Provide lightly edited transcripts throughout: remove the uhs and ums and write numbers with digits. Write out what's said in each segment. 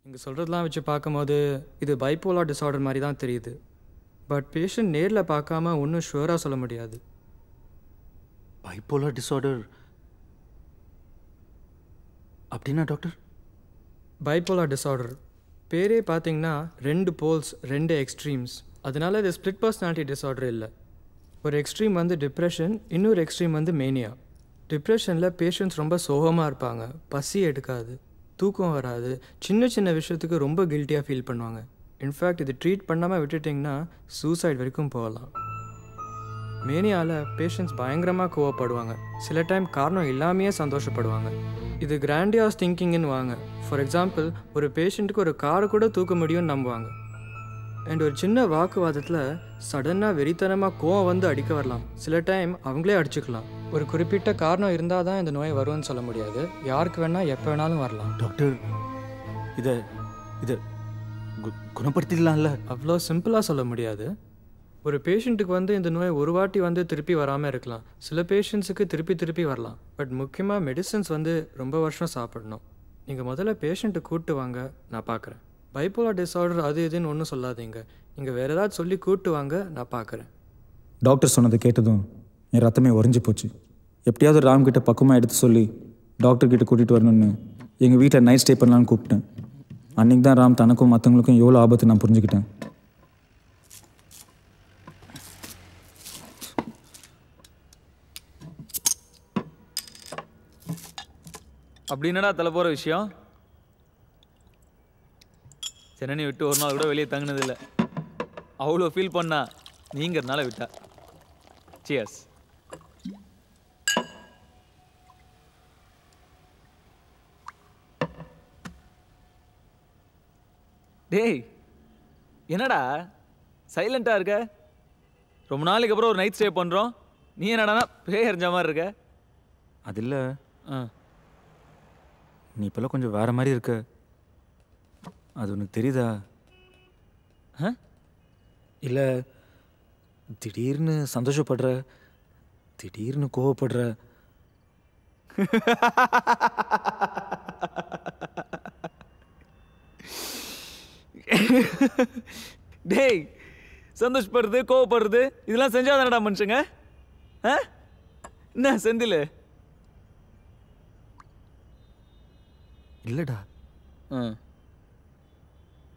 நீங்கள் சொல்கிறதெல்லாம் வச்சு பார்க்கும்போது இது பைப்போலார் டிஸார்டர் மாதிரி தான் தெரியுது. பட் பேஷண்ட் நேரில் பார்க்காம ஒன்றும் ஷுவராக சொல்ல முடியாது. பைப்போலார் டிஸார்டர் அப்படின்னா டாக்டர்? பைப்போலார் டிஸார்டர் பேரே பார்த்தீங்கன்னா 2 போல்ஸ் 2 எக்ஸ்ட்ரீம்ஸ். அதனால இது ஸ்ப்ளிட் பர்சனாலிட்டி டிஸார்டர் இல்லை. ஒரு எக்ஸ்ட்ரீம் வந்து டிப்ரெஷன், இன்னொரு எக்ஸ்ட்ரீம் வந்து மேனியா. டிப்ரெஷனில் பேஷண்ட்ஸ் ரொம்ப சோகமாக இருப்பாங்க, பசி எடுக்காது, தூக்கம் வராது, சின்ன சின்ன விஷயத்துக்கு ரொம்ப கில்ட்டியாக ஃபீல் பண்ணுவாங்க. இன்ஃபேக்ட் இது ட்ரீட் பண்ணாமல் விட்டுட்டிங்கன்னா சூசைட் வரைக்கும் போகலாம். மேனியாவில் பேஷண்ட்ஸ் பயங்கரமாக கோவப்படுவாங்க, சில டைம் காரணம் இல்லாமையே சந்தோஷப்படுவாங்க. இது கிராண்டியாஸ் திங்கிங்னு வாங்க. ஃபார் எக்ஸாம்பிள், ஒரு பேஷண்ட்டுக்கு ஒரு காரை கூட தூக்க முடியும்னு நம்புவாங்க. அண்ட் ஒரு சின்ன வாக்குவாதத்தில் சடனாக வெறித்தனமாக கோவம் வந்து அடிக்க வரலாம், சில டைம் அவங்களே அடிச்சுக்கலாம். ஒரு குறிப்பிட்ட காரணம் இருந்தால் தான் இந்த நோய் வரும்னு சொல்ல முடியாது, யாருக்கு வேணால் எப்போ வேணாலும் வரலாம். டாக்டர் இதை இதை குணப்படுத்திடலாம்ல? அவ்வளோ சிம்பிளாக சொல்ல முடியாது. ஒரு பேஷண்ட்டுக்கு வந்து இந்த நோய் ஒரு வாட்டி வந்து திருப்பி வராமல் இருக்கலாம், சில பேஷண்ட்ஸுக்கு திருப்பி திருப்பி வரலாம். பட் முக்கியமாக மெடிசன்ஸ் வந்து ரொம்ப வருஷம் சாப்பிடணும். நீங்கள் முதல்ல பேஷண்ட்டை கூப்பிட்டு வாங்க, நான் பார்க்குறேன். பைப்போலார் டிஸார்டர் அது இதுன்னு ஒன்றும் சொல்லாதீங்க, நீங்கள் வேறு ஏதாவது சொல்லி கூப்பிட்டு வாங்க, நான் பார்க்குறேன். டாக்டர் சொன்னதை கேட்டதும் என் ரத்தமே உறைஞ்சி போச்சு. எப்படியாவது ராம்கிட்ட பக்கமாக எடுத்து சொல்லி டாக்டர்கிட்ட கூட்டிகிட்டு வரணும்னு எங்கள் வீட்டில் நைட் ஸ்டே பண்ணலான்னு கூப்பிட்டேன். அன்றைக்கி தான் ராம் தனக்கும் மற்றவங்களுக்கும் எவ்வளோ ஆபத்து நான் புரிஞ்சுக்கிட்டேன். அப்படி என்னடா தலை போகிற விஷயம்? சென்னை விட்டு ஒரு நாள் கூட வெளியே தங்கினதில்லை, அவ்வளோ ஃபீல் பண்ணா நீங்கிறதுனால விட்டா. சியர்ஸ். டேய் என்னடா சைலண்ட்டாக இருக்க? ரொம்ப நாளைக்கு அப்புறம் ஒரு நைட் ஸ்டே பண்ணுறோம், நீ என்னடானா பேய் எறிஞ்ச மாதிரி இருக்க? அது இல்லை, நீ இப்போல்லாம் கொஞ்சம் வேறு மாதிரி இருக்க, அது உனக்கு தெரியுதா? இல்லை, திடீர்னு சந்தோஷப்படுற, திடீர்னு கோவப்படுற. டேய், சந்தோஷப்படுறது கோவப்படுறது இதெல்லாம் செஞ்சா தானடா மனுஷங்க? என்ன செந்தில்? இல்லைடா,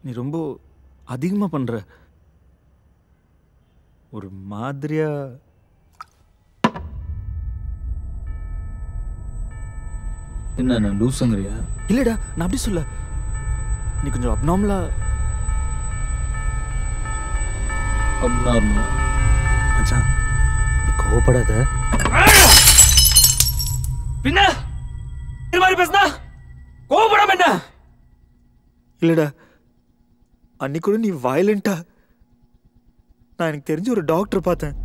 நீ ரொம்ப அதிகமாக பண்ணுற. ஒரு மாதிரியா என்ன லூசுங்கிறியா? இல்லைடா, நான் அப்படி சொல்ல, நீ கொஞ்சம் அப்நார்மலா. மச்சான், நீ கோவப்படாத. பின்ன இது மாதிரி பேசுனா கோவப்படாம என்ன? இல்லைடா, அன்னைக்கு கூட நீ வயலண்டா. நான் எனக்கு தெரிஞ்ச ஒரு டாக்டர் பார்த்தேன்.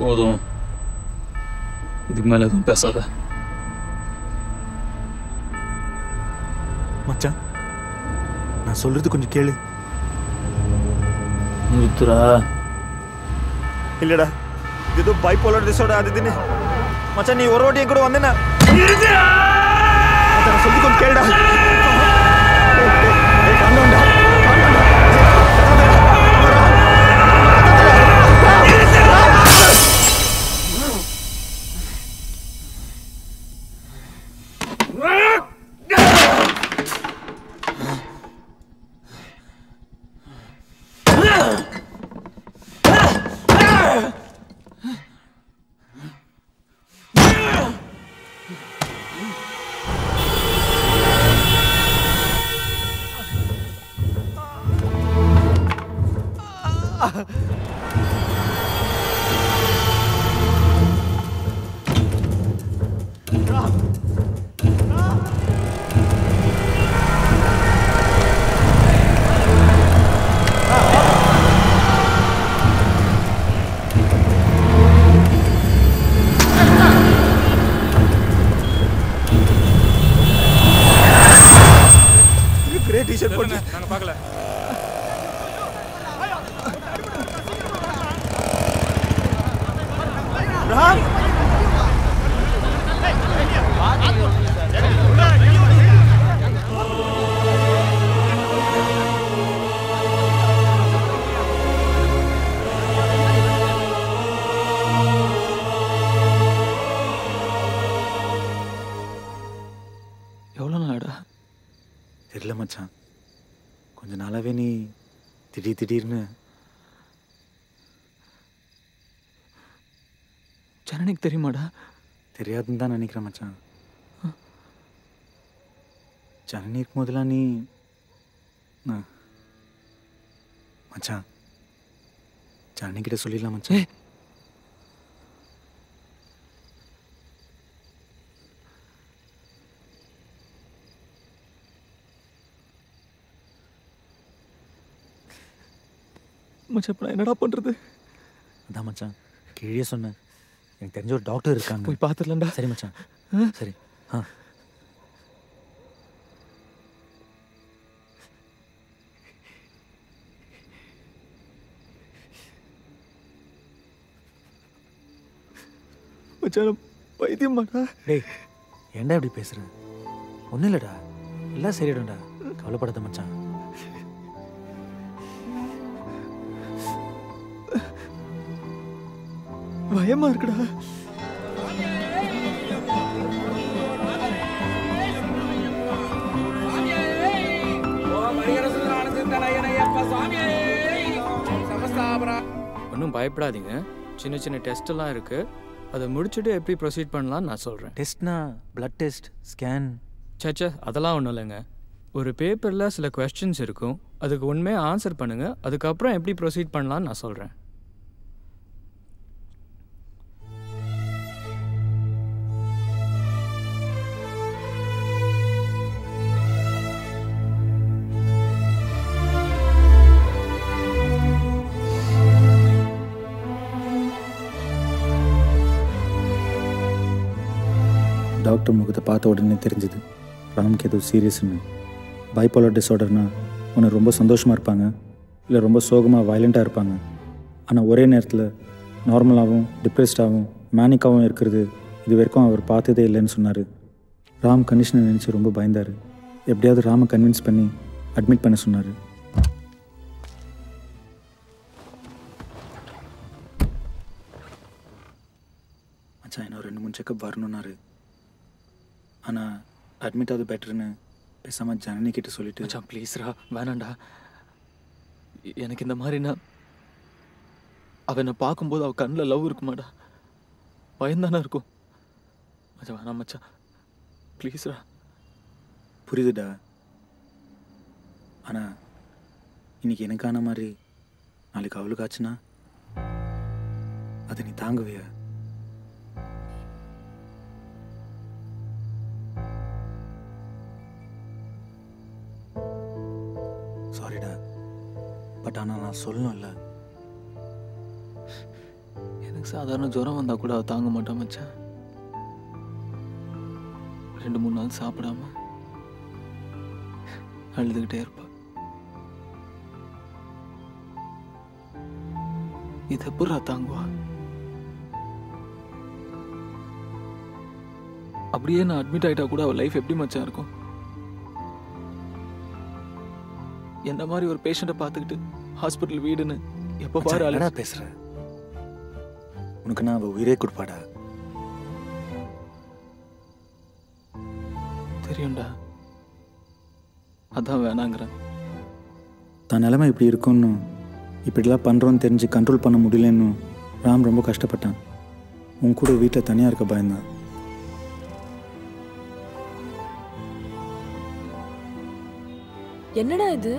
போதும், இதுக்கு மேல எதுவும் பேசாத. மச்சான், நான் சொல்றது கொஞ்சம் கேளு. நிறுத்துறா? இல்லடா, இது ஏதோ பைப்போலார் டிஸார்டர் அது இதுன்னு. மச்சான், நீ ஒரு வாட்டி என் கூட வந்தேன்னா சொல்லி கொஞ்சம் கேளுடா. இல்லை மச்சான், கொஞ்ச நாளாகவே நீ திடீர்னு ஜனனிக்கு தெரியுமாடா? தெரியாதுன்னு தான் நினைக்கிறேன் மச்சான். ஜனனி இருக்கும் போதெல்லாம் நீ மச்சான் ஜனனிக்கிட்ட சொல்லிடலாம் மச்சான். மச்சான் இப்போ நான் என்னடா பண்ணுறது? அதான் மச்சான் கீழே சொன்னேன், எனக்கு தெரிஞ்ச ஒரு டாக்டர் இருக்காங்க, போய் பார்த்துடலாம்டா. சரி மச்சான். சரி. மச்சான் வைத்தியம் மாட்டா. டேய் ஏன்டா இப்படி பேசுற? ஒன்றும் இல்லைடா, எல்லாம் சரியாடும்டா, கவலைப்படாத மச்சான். பயமா இருக்குடா. ஒன்றும் பயப்படாதீங்க, சின்ன சின்ன டெஸ்ட் எல்லாம் இருக்கு, அதை முடிச்சுட்டு எப்படி ப்ரொசீட் பண்ணலாம்னு நான் சொல்கிறேன். டெஸ்ட்னா பிளட் டெஸ்ட், ஸ்கேன்? சச்சா அதெல்லாம் ஒன்றும் இல்லைங்க. ஒரு பேப்பரில் சில கொஸ்டின்ஸ் இருக்கும், அதுக்கு உண்மையாக ஆன்சர் பண்ணுங்கள், அதுக்கப்புறம் எப்படி ப்ரொசீட் பண்ணலான்னு நான் சொல்கிறேன். டாக்டர் முகத்தை பார்த்த உடனே தெரிஞ்சுது ராம்க்கு ஏதோ சீரியஸ்ன்னு. பைப்போலர் டிஸார்டர்னா ஒன்று ரொம்ப சந்தோஷமாக இருப்பாங்க, இல்லை ரொம்ப சோகமாக வயலண்ட்டாக இருப்பாங்க. ஆனால் ஒரே நேரத்தில் நார்மலாகவும் டிப்ரெஸ்டாகவும் மேனிக்காகவும் இருக்கிறது இது வரைக்கும் அவர் பார்த்ததே இல்லைன்னு சொன்னார். ராம் கண்டிஷனை நினச்சி ரொம்ப பயந்தார். எப்படியாவது ராமை கன்வின்ஸ் பண்ணி அட்மிட் பண்ண சொன்னார். மச்சான் இன்னும் 2-3 செக்கப் வரணுன்னாரு. ஆனால் அட்மிட் ஆகுது பெட்டர்னு பேசாமல் ஜனனி கிட்ட சொல்லிட்டு. மச்சான் ப்ளீஸ்ரா, வேணாண்டா. எனக்கு இந்த மாதிரினா அவன் என்னை பார்க்கும்போது அவள் கண்ணில் லவ் இருக்குமாடா, பயந்தானே இருக்கும். மச்சான் வேணாம் மச்சான், ப்ளீஸ்ரா. புரியுதுடா, ஆனால் இன்னைக்கு எனக்கான மாதிரி நாளைக்கு அவளுக்கு ஆச்சுன்னா அதை நீ தாங்குவியா? சாரிடா, பட் ஆனால் நான் சொல்லணும்ல. எனக்கு சாதாரண ஜுரம் வந்தால் கூட அவள் தாங்க மாட்டான் மச்சான். 2-3 நாள் சாப்பிடாம அழுதுகிட்டே இருப்பா. இது எப்படா தாங்குவா? அப்படியே நான் அட்மிட் ஆகிட்டா கூட அவள் லைஃப் எப்படி மச்சான் இருக்கும்? என்ன மாதிரி ஒரு பேஷண்ட்டை பார்த்துக்கிட்டு ஹாஸ்பிட்டல் வீடுன்னு எப்போ பாரு அழகா பேசுற. உனக்கு நான் அவள் உயிரே கொடுப்பாடா. தெரியும்டா, அதான் வேணாங்கிறேன். தான் நிலைமை இப்படி இருக்குன்னு, இப்படிலாம் பண்ணுறோன்னு தெரிஞ்சு கண்ட்ரோல் பண்ண முடியலன்னு ராம் ரொம்ப கஷ்டப்பட்டான். உன் கூட வீட்டில் தனியாக இருக்க பயந்தான். என்னடா இது?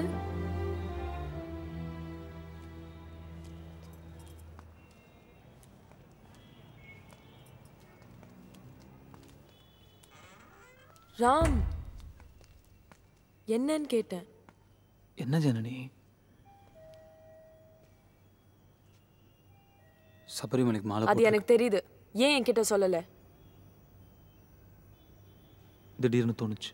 ராம், என்னன்னு கேட்டேன். என்ன ஜனனி? சபரிமலைக்கு மாலை அது எனக்கு தெரியுது, ஏன் என்கிட்ட சொல்லல? திடீர்னு தோணுச்சு.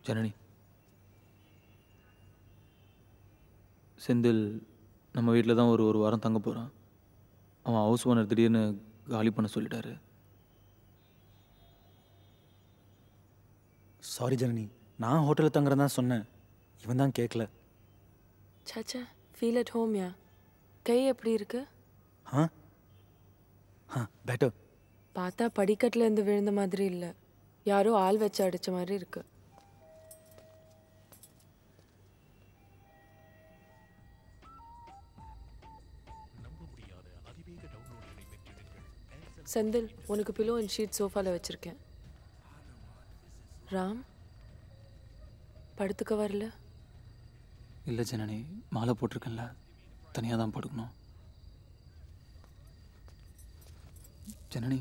ஜனனி, செந்தில் நம்ம வீட்டில் தான் ஒரு வாரம் தங்க போகிறான். அவன் ஹவுஸ் ஓனர் திடீர்னு காலி பண்ண சொல்லிட்டாரு. சாரி ஜனனி, நான் ஹோட்டலில் தங்குறதா சொன்னேன், இவன் தான் கேட்கல. சாச்சா, ஃபீல் அட் ஹோம் யா. கை எப்படி இருக்கு? ஆ பெட்டர். பார்த்தா படிக்கட்டுல இருந்து விழுந்த மாதிரி இல்ல, யாரோ ஆள் வச்சு அடிச்ச மாதிரி இருக்கு. செந்தில், உனக்கு பிலோ அண்ட் ஷீட் சோஃபால வச்சிருக்கேன். ராம் படுத்துக்க வரல? இல்லை ஜனனி, மாலை போட்டிருக்கேன்ல, தனியாக தான் படுக்கணும். ஜனனி